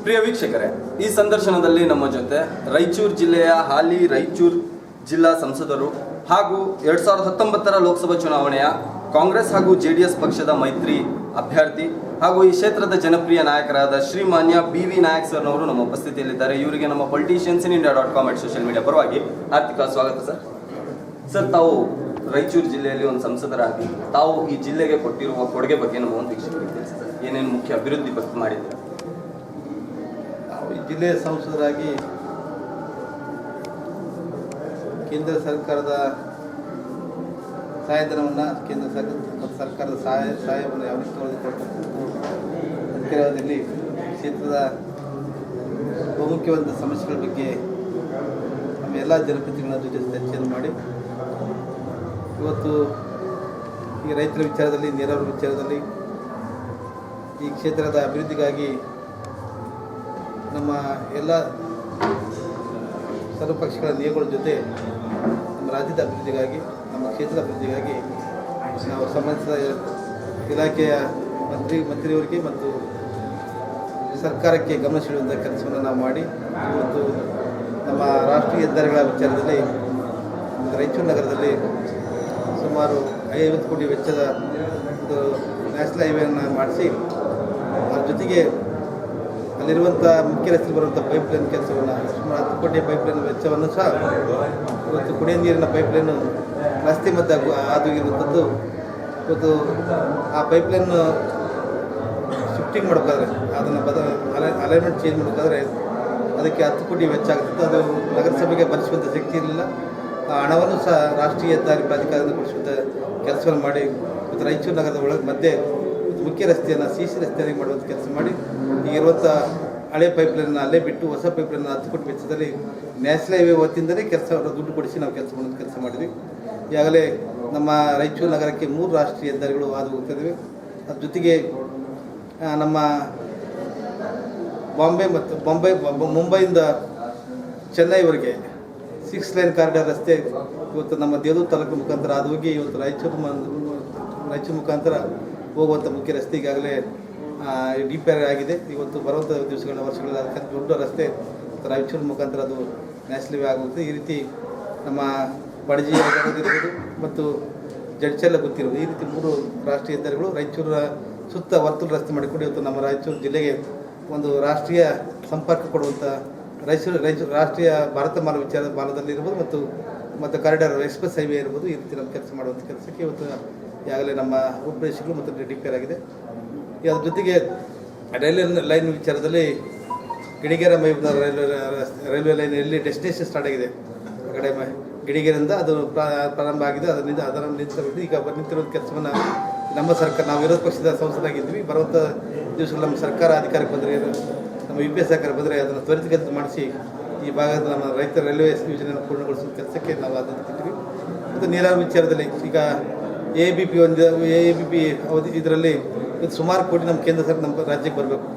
ಪ್ರಿಯ ವೀಕ್ಷಕರೇ, ಈ ಸಂದರ್ಶನದಲ್ಲಿ ನಮ್ಮ ಜೊತೆ ರಾಯಚೂರು ಜಿಲ್ಲೆಯ ಹಾಲಿ ರಾಯಚೂರು ಜಿಲ್ಲಾ ಸಂಸದರು ಹಾಗೂ 2019ರ ಲೋಕಸಭಾ ಚುನಾವಣೆಯ ಕಾಂಗ್ರೆಸ್ ಹಾಗೂ JDS ಪಕ್ಷದ ಮೈತ್ರಿ ಅಭ್ಯರ್ಥಿ ಹಾಗೂ ಈ ಕ್ಷೇತ್ರದ ಜನಪ್ರಿಯ ನಾಯಕರಾದ ಶ್ರೀಮಾನ್ಯ BV ನಾಯಕ್ ಸರ್ನವರು ನಮ್ಮ ಉಪಸ್ಥಿತಿಯಲ್ಲಿದ್ದಾರೆ. ಇವರಿಗೆ ನಮ್ಮ politiciansinIndia.com ಸೋಷಿಯಲ್ ಮೀಡಿಯಾ ಪರವಾಗಿ ಆರ್ಥಿಕ ಸ್ವಾಗತ ಸರ್. ಸರ್, ತಾವು ರಾಯಚೂರು ಜಿಲ್ಲೆಯಲ್ಲಿ ಒಂದು ಸಂಸದರಾಗಿ ತಾವು ಈ ಜಿಲ್ಲೆಗೆ ಕೊಟ್ಟಿರುವ ಕೊಡುಗೆ ಬಗ್ಗೆ ನಮ್ಮ ಒಂದು ವೀಕ್ಷಕರಿಗೆ ತಿಳಿಸಿ ಸರ್. ಏನೇನು ಮುಖ್ಯ ಅಭಿವೃದ್ಧಿ ಬಗ್ಗೆ ಮಾಡಿದ್ದಾರೆ? ಈ ಜಿಲ್ಲೆಯ ಸಂಸದರಾಗಿ ಕೇಂದ್ರ ಸರ್ಕಾರದ ಸಹಾಯಧನವನ್ನು ಕೇಂದ್ರ ಸರ್ಕಾರದ ಸಹಾಯವನ್ನು ಯಾವ ರೀತಿ ಅಧಿಕಾರದಲ್ಲಿ ಕ್ಷೇತ್ರದ ಬಹುಮುಖ್ಯವಾದ ಸಮಸ್ಯೆಗಳ ಬಗ್ಗೆ ನಮ್ಮ ಎಲ್ಲ ಜನಪ್ರತಿನಿಧಿಗಳ ಜೊತೆ ಚರ್ಚೆಯನ್ನು ಮಾಡಿ ಇವತ್ತು ಈ ರೈತರ ವಿಚಾರದಲ್ಲಿ, ನೀರಾವರಿ ವಿಚಾರದಲ್ಲಿ, ಈ ಕ್ಷೇತ್ರದ ಅಭಿವೃದ್ಧಿಗಾಗಿ ನಮ್ಮ ಎಲ್ಲ ಸರ್ವಪಕ್ಷಗಳ ನಿಯೋಗಗಳ ಜೊತೆ ನಮ್ಮ ರಾಜ್ಯದ ಅಭಿವೃದ್ಧಿಗಾಗಿ, ನಮ್ಮ ಕ್ಷೇತ್ರದ ಅಭಿವೃದ್ಧಿಗಾಗಿ ನಾವು ಸಂಬಂಧಿಸಿದ ಇಲಾಖೆಯ ಮಂತ್ರಿಯವರಿಗೆ ಮತ್ತು ಸರ್ಕಾರಕ್ಕೆ ಗಮನ ಸೆಳೆಯುವಂಥ ಕೆಲಸವನ್ನು ನಾವು ಮಾಡಿ ಇವತ್ತು ನಮ್ಮ ರಾಷ್ಟ್ರೀಯ ಹೆದ್ದಾರಿಗಳ ವಿಚಾರದಲ್ಲಿ ರಾಯಚೂರು ನಗರದಲ್ಲಿ ಸುಮಾರು 50 ಕೋಟಿ ವೆಚ್ಚದ ಒಂದು ನ್ಯಾಷನಲ್ ಹೈವೇಯನ್ನು ಮಾಡಿಸಿ ಅದ್ರ ಜೊತೆಗೆ ಅಲ್ಲಿರುವಂಥ ಮುಖ್ಯ ರಸ್ತೆಯಲ್ಲಿ ಬರುವಂಥ ಪೈಪ್ಲೈನ್ ಕೆಲಸವನ್ನು ಸುಮಾರು 10 ಕೋಟಿ ಪೈಪ್ಲೈನ್ ವೆಚ್ಚವನ್ನು ಸಹ ಇವತ್ತು ಕುಡಿಯುವ ನೀರಿನ ಪೈಪ್ಲೈನು ರಸ್ತೆ ಮಧ್ಯೆ ಆದೋಗಿರುವಂಥದ್ದು. ಇವತ್ತು ಆ ಪೈಪ್ಲೈನ್ ಶಿಫ್ಟಿಂಗ್ ಮಾಡಬೇಕಾದ್ರೆ, ಅದನ್ನು ಅಲೈನ್ಮೆಂಟ್ ಚೇಂಜ್ ಮಾಡಬೇಕಾದ್ರೆ ಅದಕ್ಕೆ 10 ಕೋಟಿ ವೆಚ್ಚ ಆಗುತ್ತದೆ. ಅದು ನಗರಸಭೆಗೆ ಭರಿಸುವಂಥ ಶಕ್ತಿ ಇರಲಿಲ್ಲ. ಆ ಹಣವನ್ನು ಸಹ ರಾಷ್ಟ್ರೀಯ ಹೆದ್ದಾರಿ ಪ್ರಾಧಿಕಾರದಿಂದ ಕೊಡಿಸುವಂಥ ಕೆಲಸವನ್ನು ಮಾಡಿ ಇವತ್ತು ರಾಯಚೂರು ನಗರದ ಒಳಗೆ ಮಧ್ಯೆ ಮುಖ್ಯ ರಸ್ತೆಯನ್ನು CC ರಸ್ತೆಯಾಗಿ ಮಾಡುವಂಥ ಕೆಲಸ ಮಾಡಿ ಈಗಿರುವಂಥ ಹಳೆ ಪೈಪ್ಲೈನ್ನ ಅಲ್ಲೇ ಬಿಟ್ಟು ಹೊಸ ಪೈಪ್ಲೈನ್ನ 10 ಕೋಟಿ ವೆಚ್ಚದಲ್ಲಿ ನ್ಯಾಷನಲ್ ಹೈವೇ ವತಿಯಿಂದಲೇ ದುಡ್ಡು ಕೊಡಿಸಿ ನಾವು ಕೆಲಸ ಮಾಡಿದ್ವಿ. ಈಗಾಗಲೇ ನಮ್ಮ ರಾಯಚೂರು ನಗರಕ್ಕೆ 3 ರಾಷ್ಟ್ರೀಯ ಹೆದ್ದಾರಿಗಳು ಹಾದು ಹೋಗ್ತಿದ್ವಿ. ಅದ್ರ ಜೊತೆಗೆ ನಮ್ಮ ಮುಂಬೈಯಿಂದ ಚೆನ್ನೈವರೆಗೆ 6 ಲೈನ್ ಕಾರಿಡಾರ್ ರಸ್ತೆ ಇವತ್ತು ನಮ್ಮ ದೇವದೂರು ತಾಲೂಕು ಮುಖಾಂತರ ಅದು ಹೋಗಿ ಇವತ್ತು ರಾಯಚೂರು ಮುಖಾಂತರ ಹೋಗುವಂಥ ಮುಖ್ಯ ರಸ್ತೆ ಈಗಾಗಲೇ DPR ಆಗಿದೆ. ಇವತ್ತು ಬರುವಂಥ ವರ್ಷಗಳಲ್ಲಿ ಅದಕ್ಕೆ ದೊಡ್ಡ ರಸ್ತೆ ರಾಯಚೂರು ಮುಖಾಂತರ ಅದು ನ್ಯಾಷನಲ್ ಹೈವೇ ಆಗುತ್ತೆ. ಈ ರೀತಿ ನಮ್ಮ ಬಡಜಿ ಇರ್ಬೋದು ಮತ್ತು ಜಡ್ಚೆಲ್ಲ ಗೊತ್ತಿರೋದು, ಈ ರೀತಿ 3 ರಾಷ್ಟ್ರೀಯ ಹೆದ್ದಾರಿಗಳು ರಾಯಚೂರಿನ ಸುತ್ತ ವರ್ತುಲ ರಸ್ತೆ ಮಾಡಿಕೊಂಡು ಇವತ್ತು ನಮ್ಮ ರಾಯಚೂರು ಜಿಲ್ಲೆಗೆ ಒಂದು ರಾಷ್ಟ್ರೀಯ ಸಂಪರ್ಕ ಕೊಡುವಂಥ ರಾಯಚೂರು ರಾಷ್ಟ್ರೀಯ ಭಾರತ ಮಾಲದಲ್ಲಿರ್ಬೋದು ಮತ್ತು ಕಾರಿಡಾರ್ ಎಕ್ಸ್ಪ್ರೆಸ್ ಹೈವೇ ಇರ್ಬೋದು, ಈ ರೀತಿ ನಮ್ಮ ಕೆಲಸ ಮಾಡುವಂಥ ಕೆಲಸಕ್ಕೆ ಇವತ್ತು ಈಗಾಗಲೇ ನಮ್ಮ ರೂಪುರೇಷೆಗಳು ಮತ್ತು DPR ಆಗಿದೆ. ಅದ್ರ ಜೊತೆಗೆ ರೈಲ್ವೆ ಲೈನ್ ವಿಚಾರದಲ್ಲಿ ಗಿಣಿಗೆರೆ ಮೈಬೂರ ರೈಲ್ವೆ ಲೈನ್ ಎಲ್ಲಿ ಡೆಸ್ಟಿನೇಷನ್ ಸ್ಟಾರ್ಟ್ ಆಗಿದೆ, ಆ ಕಡೆ ಗಿಣಿಗೆರೆಯಿಂದ ಅದು ಪ್ರಾರಂಭ ಆಗಿದೆ. ಅದರ ನಿಂತಿರೋದು ಈಗ ನಿಂತಿರೋ ಕೆಲಸವನ್ನು ನಮ್ಮ ಸರ್ಕಾರ, ನಾವು ವಿರೋಧ ಪಕ್ಷದ ಸಂಸದಾಗಿದ್ವಿ, ಬರುವಂಥ ದಿವಸಗಳು ನಮ್ಮ ಸರ್ಕಾರ ಅಧಿಕಾರಕ್ಕೆ ಬಂದರೆ, ನಮ್ಮ UPA ಸರ್ಕಾರ ಬಂದರೆ ಅದನ್ನು ತ್ವರಿತಗತಿ ಮಾಡಿಸಿ ಈ ಭಾಗದ ನಮ್ಮ ರೈತರ ರೈಲ್ವೆ ಯೋಜನೆಯನ್ನು ಪೂರ್ಣಗೊಳಿಸುವ ಕೆಲಸಕ್ಕೆ ನಾವು ಅದನ್ನು ತಿಂತೀವಿ. ಮತ್ತು ನೀರಾವರಿ ವಿಚಾರದಲ್ಲಿ ಈಗ AABP ಅವಧಿ ಇದರಲ್ಲಿ ಸುಮಾರು ಕೋಟಿ ನಮ್ಮ ಕೇಂದ್ರ ಸರ್ಕಾರ ನಮ್ಮ ರಾಜ್ಯಕ್ಕೆ ಬರಬೇಕು.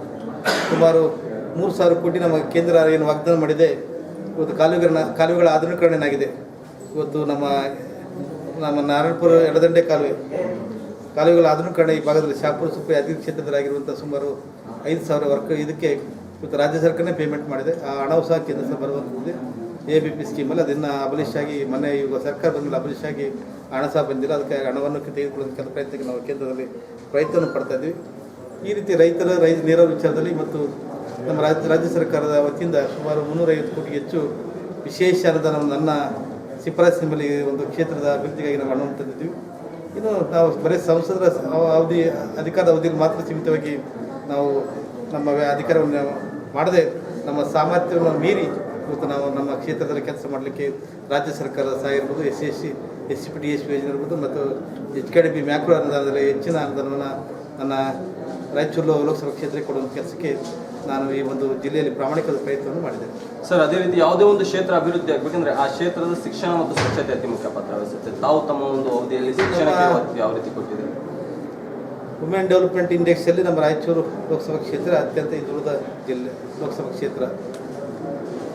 ಸುಮಾರು 3,000 ಕೋಟಿ ನಮ್ಮ ಕೇಂದ್ರ ಏನು ವಾಗ್ದಾನ ಮಾಡಿದೆ. ಇವತ್ತು ಕಾಲುವೆಗಳ ಆಧುನೀಕರಣ ಆಗಿದೆ. ಇವತ್ತು ನಮ್ಮ ನಾರಾಯಣಪುರ ಎಡದಂಡೆ ಕಾಲುವೆಗಳ ಆಧುನೀಕರಣ ಈ ಭಾಗದಲ್ಲಿ ಶಾಪುರ ಸುಪ್ಪ ಯಾದಗಿರಿ ಕ್ಷೇತ್ರದಲ್ಲಾಗಿರುವಂಥ ಸುಮಾರು 5,000 ವರ್ಕ್ ಇದಕ್ಕೆ ಇವತ್ತು ರಾಜ್ಯ ಸರ್ಕಾರನೇ ಪೇಮೆಂಟ್ ಮಾಡಿದೆ. ಆ ಹಣವು ಸಹ ಕೇಂದ್ರ ಸರ್ಕಾರ ಬರುವಂಥದ್ದು AABP ಸ್ಕೀಮಲ್ಲಿ ಅದನ್ನು ಅಬಲಿಷ್ ಆಗಿ ಮೊನ್ನೆ ಈಗ ಸರ್ಕಾರ ಬಂದಮೇಲೆ ಅಬಲಿಷ್ ಆಗಿ ಹಣ ಸಹ ಬಂದಿಲ್ಲ. ಅದಕ್ಕೆ ಹಣವನ್ನು ತೆಗೆದುಕೊಳ್ಳೋದಕ್ಕೆ ಪ್ರಯತ್ನಕ್ಕೆ ನಾವು ಕೇಂದ್ರದಲ್ಲಿ ಪ್ರಯತ್ನವನ್ನು ಪಡ್ತಾ ಇದ್ವಿ. ಈ ರೀತಿ ರೈತರ ನೀರಾವರಿ ವಿಚಾರದಲ್ಲಿ ಮತ್ತು ನಮ್ಮ ರಾಜ್ಯ ಸರ್ಕಾರದ ವತಿಯಿಂದ ಸುಮಾರು 350 ಕೋಟಿ ಹೆಚ್ಚು ವಿಶೇಷ ಅನುದಾನವನ್ನು ನನ್ನ ಶಿಫಾರಸಿನ ಮೇಲೆ ಒಂದು ಕ್ಷೇತ್ರದ ಅಭಿವೃದ್ಧಿಗಾಗಿ ನಾವು ಹಣವನ್ನು ತಂದಿದ್ವಿ. ಇನ್ನು ನಾವು ಬರೀ ಸಂಸದರ ಅಧಿಕಾರದ ಅವಧಿಯಲ್ಲಿ ಮಾತ್ರ ಸೀಮಿತವಾಗಿ ನಾವು ನಮ್ಮ ಅಧಿಕಾರವನ್ನು ಮಾಡದೆ ನಮ್ಮ ಸಾಮರ್ಥ್ಯವನ್ನು ಮೀರಿ ಇವತ್ತು ನಾವು ನಮ್ಮ ಕ್ಷೇತ್ರದಲ್ಲಿ ಕೆಲಸ ಮಾಡಲಿಕ್ಕೆ ರಾಜ್ಯ ಸರ್ಕಾರದ ಸಹಾಯ ಇರ್ಬೋದು, SCP DSP ಯೋಜನೆ ಇರ್ಬೋದು ಮತ್ತು HKDP ಮ್ಯಾಕ್ರೋ ಅನುದಾನದಲ್ಲಿ ಹೆಚ್ಚಿನ ಅನುದಾನವನ್ನು ನನ್ನ ರಾಯಚೂರು ಲೋಕಸಭಾ ಕ್ಷೇತ್ರಕ್ಕೆ ಕೊಡುವಂಥ ಕೆಲಸಕ್ಕೆ ನಾನು ಈ ಒಂದು ಜಿಲ್ಲೆಯಲ್ಲಿ ಪ್ರಾಮಾಣಿಕ ಪ್ರಯತ್ನವನ್ನು ಮಾಡಿದ್ದೇನೆ. ಸರ್, ಅದೇ ರೀತಿ ಯಾವುದೇ ಒಂದು ಕ್ಷೇತ್ರ ಅಭಿವೃದ್ಧಿ ಆಗಬೇಕಂದ್ರೆ ಆ ಕ್ಷೇತ್ರದ ಶಿಕ್ಷಣ ಮತ್ತು ಸ್ವಚ್ಛತೆ ಅತಿ ಮುಖ್ಯ ಪಾತ್ರ ವಹಿಸುತ್ತೆ. ತಾವು ತಮ್ಮ ಒಂದು ಅವಧಿಯಲ್ಲಿ ಶಿಕ್ಷಣಕ್ಕೆ ಯಾವ ರೀತಿ ಕೊಟ್ಟಿದ್ದಾರೆ? ವುಮೆನ್ ಡೆವಲಪ್ಮೆಂಟ್ ಇಂಡೆಕ್ಸಲ್ಲಿ ನಮ್ಮ ರಾಯಚೂರು ಲೋಕಸಭಾ ಕ್ಷೇತ್ರ ಅತ್ಯಂತ ಹಿಂದುಳಿದ ಜಿಲ್ಲೆ ಲೋಕಸಭಾ ಕ್ಷೇತ್ರ.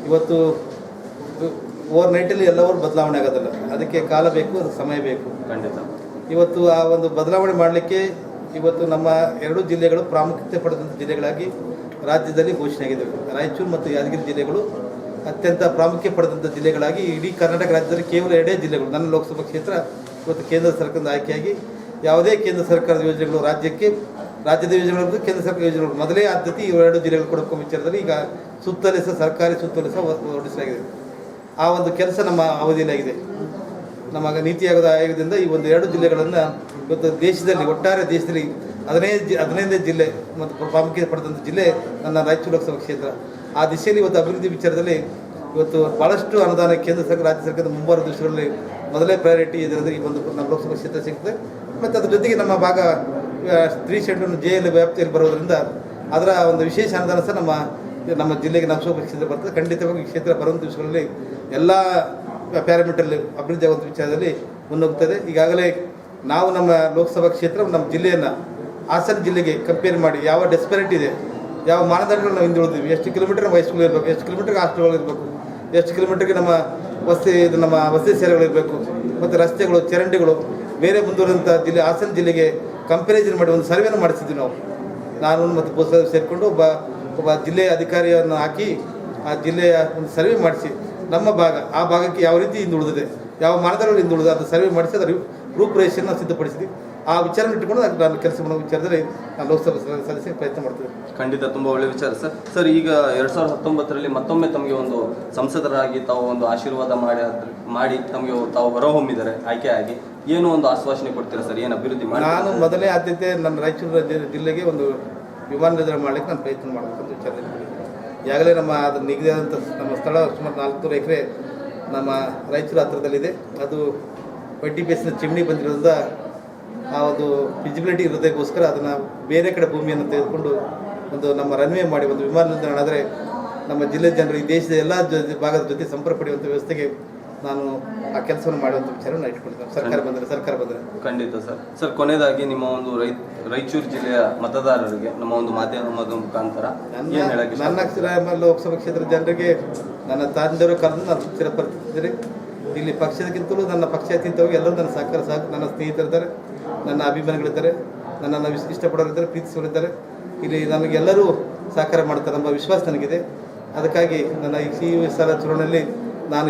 ಇವತ್ತು ಓವರ್ನೈಟಲ್ಲಿ ಎಲ್ಲವೂ ಬದಲಾವಣೆ ಆಗೋದಿಲ್ಲ, ಅದಕ್ಕೆ ಕಾಲ ಬೇಕು, ಅದಕ್ಕೆ ಸಮಯ ಬೇಕು. ಖಂಡಿತ. ಇವತ್ತು ಆ ಒಂದು ಬದಲಾವಣೆ ಮಾಡಲಿಕ್ಕೆ ಇವತ್ತು ನಮ್ಮ 2 ಜಿಲ್ಲೆಗಳು ಪ್ರಾಮುಖ್ಯತೆ ಪಡೆದಂಥ ಜಿಲ್ಲೆಗಳಾಗಿ ರಾಜ್ಯದಲ್ಲಿ ಘೋಷಣೆಯಾಗಿದೆ. ರಾಯಚೂರು ಮತ್ತು ಯಾದಗಿರಿ ಜಿಲ್ಲೆಗಳು ಅತ್ಯಂತ ಪ್ರಾಮುಖ್ಯ ಪಡೆದಂಥ ಜಿಲ್ಲೆಗಳಾಗಿ ಇಡೀ ಕರ್ನಾಟಕ ರಾಜ್ಯದಲ್ಲಿ ಕೇವಲ 2 ಜಿಲ್ಲೆಗಳು ನನ್ನ ಲೋಕಸಭಾ ಕ್ಷೇತ್ರ ಇವತ್ತು ಕೇಂದ್ರ ಸರ್ಕಾರದ ಆಯ್ಕೆಯಾಗಿ ಯಾವುದೇ ಕೇಂದ್ರ ಸರ್ಕಾರದ ಯೋಜನೆಗಳು ರಾಜ್ಯದ ಯೋಜನೆಗಳು ಕೇಂದ್ರ ಸರ್ಕಾರ ಯೋಜನೆಗಳು ಮೊದಲೇ ಆದ್ಯತೆ ಈ 2 ಜಿಲ್ಲೆಗಳು ಕೊಡೋ ವಿಚಾರದಲ್ಲಿ ಈಗ ಸರ್ಕಾರಿ ಸುತ್ತೋಲೆ ಸಹ ಹೊರಡಿಸಲಾಗಿದೆ. ಆ ಒಂದು ಕೆಲಸ ನಮ್ಮ ಅವಧಿಯಲ್ಲಾಗಿದೆ. ನಮ್ಮ ನೀತಿ ಆಯೋಗದಿಂದ ಈ ಒಂದು 2 ಜಿಲ್ಲೆಗಳನ್ನು ಇವತ್ತು ಒಟ್ಟಾರೆ ದೇಶದಲ್ಲಿ 15 ಜಿಲ್ಲೆ ಮತ್ತು ಪ್ರಾಮುಖ್ಯತೆ ಪಡೆದಂಥ ಜಿಲ್ಲೆ ನನ್ನ ರಾಯಚೂರು ಲೋಕಸಭಾ ಕ್ಷೇತ್ರ. ಆ ದಿಶೆಯಲ್ಲಿ ಇವತ್ತು ಅಭಿವೃದ್ಧಿ ವಿಚಾರದಲ್ಲಿ ಇವತ್ತು ಭಾಳಷ್ಟು ಅನುದಾನ ಕೇಂದ್ರ ಸರ್ಕಾರ ರಾಜ್ಯ ಸರ್ಕಾರದ ಮುಂಬರುವ ದಿವಸಗಳಲ್ಲಿ ಮೊದಲೇ ಪ್ರಯಾರಿಟಿ ಇದರಿಂದ ಈ ಒಂದು ನಮ್ಮ ಲೋಕಸಭಾ ಕ್ಷೇತ್ರ ಸಿಗ್ತದೆ. ಮತ್ತು ಅದ್ರ ಜೊತೆಗೆ ನಮ್ಮ ಭಾಗ 3 ಶೆಡ್ಯೂಲ್ ಜೆಎಲ್ ವ್ಯಾಪ್ತಿಯಲ್ಲಿ ಬರೋದರಿಂದ ಅದರ ಒಂದು ವಿಶೇಷ ಅನುದಾನ ಸಹ ನಮ್ಮ ಜಿಲ್ಲೆಗೆ ನಮ್ಮ ಲೋಕಸಭಾ ಕ್ಷೇತ್ರ ಬರ್ತದೆ. ಖಂಡಿತವಾಗಿ ಈ ಕ್ಷೇತ್ರ ಬರುವಂಥ ದಿವಸಗಳಲ್ಲಿ ಎಲ್ಲ ಪ್ಯಾರಾಮೀಟರ್ ಅಭಿವೃದ್ಧಿ ಆಗುವಂಥ ವಿಚಾರದಲ್ಲಿ ಮುನ್ನುಗ್ಗುತ್ತದೆ. ಈಗಾಗಲೇ ನಾವು ನಮ್ಮ ಲೋಕಸಭಾ ಕ್ಷೇತ್ರ ನಮ್ಮ ಜಿಲ್ಲೆಯನ್ನು ಹಾಸನ ಜಿಲ್ಲೆಗೆ ಕಂಪೇರ್ ಮಾಡಿ ಯಾವ ಡೆಸ್ಪರಿಟಿ ಇದೆ, ಯಾವ ಮಾನದಂಡಗಳು ನಾವು ಹಿಂದುಳಿದೀವಿ, ಎಷ್ಟು ಕಿಲೋಮೀಟರ್ ನಮ್ಮ ಹೈಸ್ಕೂಲ್ ಇರಬೇಕು, ಎಷ್ಟು ಕಿಲೋಮೀಟರ್ಗೆ ಹಾಸ್ಟೆಲ್ಗಳು ಇರಬೇಕು, ಎಷ್ಟು ಕಿಲೋಮೀಟರ್ಗೆ ನಮ್ಮ ವಸತಿ ಸೇವೆಗಳಿರಬೇಕು, ಮತ್ತು ರಸ್ತೆಗಳು ಚರಂಡಿಗಳು ಬೇರೆ ಮುಂದುವರೆದಂಥ ಜಿಲ್ಲೆ ಹಾಸನ ಜಿಲ್ಲೆಗೆ ಕಂಪ್ಯಾರಿಸನ್ ಮಾಡಿ ಒಂದು ಸರ್ವೆಯನ್ನು ಮಾಡಿಸಿದ್ವಿ ನಾವು. ನಾನು ಮತ್ತು ಪೋಸ್ಟ್ ಸೇರಿಕೊಂಡು ಒಬ್ಬ ಜಿಲ್ಲೆಯ ಅಧಿಕಾರಿಯನ್ನು ಹಾಕಿ ಆ ಜಿಲ್ಲೆಯ ಒಂದು ಸರ್ವೆ ಮಾಡಿಸಿ ನಮ್ಮ ಆ ಭಾಗಕ್ಕೆ ಯಾವ ರೀತಿ ಹಿಂದುಳಿದಿದೆ, ಯಾವ ಮಾನದಂಡಗಳು ಹಿಂದುಳಿದ ಅದು ಸರ್ವೆ ಮಾಡಿಸಿ ಅದರ ರೂಪುರೇಷೆಯನ್ನು ಸಿದ್ಧಪಡಿಸಿದ್ವಿ. ಆ ವಿಚಾರ ಇಟ್ಟುಕೊಂಡು ನಾನು ಕೆಲಸ ಮಾಡೋ ವಿಚಾರದಲ್ಲಿ ನಾನು ಲೋಕಸಭಾ ಸದಸ್ಯ ಪ್ರಯತ್ನ ಮಾಡ್ತೇವೆ. ಖಂಡಿತ ತುಂಬ ಒಳ್ಳೆಯ ವಿಚಾರ ಸರ್. ಈಗ 2019ರಲ್ಲಿ ಮತ್ತೊಮ್ಮೆ ತಮಗೆ ಒಂದು ಸಂಸದರಾಗಿ ತಾವು ಒಂದು ಆಶೀರ್ವಾದ ಮಾಡಿ ತಮಗೆ ತಾವು ಹೊರಹೊಮ್ಮಿದ್ದಾರೆ ಆಯ್ಕೆಯಾಗಿ, ಏನು ಒಂದು ಆಶ್ವಾಸನೆ ಕೊಡ್ತೀರಾ ಸರ್? ಏನು ಅಭಿವೃದ್ಧಿ ಮಾಡಿ? ನಾನು ಮೊದಲೇ ಆದ್ಯತೆ ನನ್ನ ರಾಯಚೂರು ಜಿಲ್ಲೆಗೆ ಒಂದು ವಿಮಾನ ನಿಲ್ದಾಣ ಮಾಡಲಿಕ್ಕೆ ನಾನು ಪ್ರಯತ್ನ ಮಾಡಬೇಕಂತ ವಿಚಾರದಲ್ಲಿ ಈಗಾಗಲೇ ಅದು ನಿಗದಿಯಾದಂಥ ನಮ್ಮ ಸ್ಥಳ ಸುಮಾರು 400 ಎಕರೆ ನಮ್ಮ ರಾಯಚೂರು ಹತ್ತಿರದಲ್ಲಿದೆ. ಅದು YTPS ಚಿಮಣಿ ಬಂದಿರೋದ್ರಿಂದ ಆ ಒಂದು ವಿಸಿಬಿಲಿಟಿ ಇರೋದಕ್ಕೋಸ್ಕರ ಅದನ್ನು ಬೇರೆ ಕಡೆ ಭೂಮಿಯನ್ನು ತೆಗೆದುಕೊಂಡು ಒಂದು ನಮ್ಮ ರನ್ವೇ ಮಾಡಿ ಒಂದು ವಿಮಾನ ನಿಲ್ದಾಣ ಆದರೆ ನಮ್ಮ ಜಿಲ್ಲೆ ಜನರು ಈ ದೇಶದ ಎಲ್ಲ ಭಾಗದ ಜೊತೆ ಸಂಪರ್ಕ ಪಡೆಯುವಂಥ ವ್ಯವಸ್ಥೆಗೆ ನಾನು ಆ ಕೆಲಸವನ್ನು ಮಾಡುವಂಥ ವಿಚಾರವನ್ನು ಇಟ್ಕೊಂಡಿದ್ದೇನೆ. ಸರ್ಕಾರ ಬಂದರೆ ಖಂಡಿತ ಸರ್. ಕೊನೆಯದಾಗಿ ನಿಮ್ಮ ಒಂದು ರಾಯಚೂರು ಜಿಲ್ಲೆಯ ಮತದಾರರಿಗೆ ನಮ್ಮ ಒಂದು ಮಾಧ್ಯಮದ ಮುಖಾಂತರ ನನ್ನ ಲೋಕಸಭಾ ಕ್ಷೇತ್ರದ ಜನರಿಗೆ ನನ್ನ ತಂದೆಯವರು ಕರೆದು ನಾನು ಚಿರಪರಿಚಿತಿದ್ದೇನೆ. ಇಲ್ಲಿ ಪಕ್ಷದಕ್ಕಿಂತಲೂ ನನ್ನ ಪಕ್ಷಕ್ಕಿಂತಲೂ ಎಲ್ಲರೂ ನನ್ನ ನನ್ನ ಸ್ನೇಹಿತರಿದ್ದಾರೆ, ನನ್ನ ಅಭಿಮಾನಿಗಳಿದ್ದಾರೆ, ನನ್ನನ್ನು ಇಷ್ಟಪಡೋರಿದ್ದಾರೆ, ಪ್ರೀತಿಸೋರಿದ್ದಾರೆ. ಇಲ್ಲಿ ನಮಗೆಲ್ಲರೂ ಸಹಕಾರ ಮಾಡ್ತಾರೆ ಎಂಬ ವಿಶ್ವಾಸ ನನಗಿದೆ. ಅದಕ್ಕಾಗಿ ನನ್ನ ಈ ಸಲ ಚುನಾವಣೆಯಲ್ಲಿ ನಾನು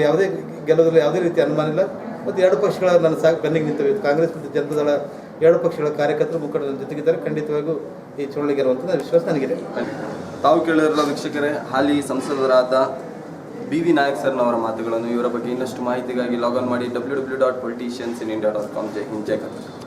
ಗೆಲ್ಲೋದ್ರಲ್ಲಿ ಯಾವುದೇ ರೀತಿ ಅನುಮಾನ ಇಲ್ಲ. ಮತ್ತು 2 ಪಕ್ಷಗಳ ನನ್ನ ಬೆನ್ನಿಗೆ ನಿಂತವೆ. ಕಾಂಗ್ರೆಸ್ ಮತ್ತು ಜನತಾದಳ 2 ಪಕ್ಷಗಳ ಕಾರ್ಯಕರ್ತರು ಮುಖಂಡರ ಜೊತೆಗಿದ್ದಾರೆ. ಖಂಡಿತವಾಗಿಯೂ ಈ ಚುನಾವಣೆ ಗೆಲ್ಲುವಂಥ ವಿಶ್ವಾಸ ನನಗಿದೆ. ತಾವು ಕೇಳಿರಲ್ಲ ವೀಕ್ಷಕರೇ, ಹಾಲಿ ಸಂಸದರಾದ BV ನಾಯಕ್ ಸರ್ನವರ ಮಾತುಗಳನ್ನು. ಇವರ ಬಗ್ಗೆ ಇನ್ನಷ್ಟು ಮಾಹಿತಿಗಾಗಿ ಲಾಗ್ ಆನ್ ಮಾಡಿ www.politiciansinIndia.com. ಜೈ ಹಿಂದ್, ಜೈ ಕರ್ನಾಟಕ.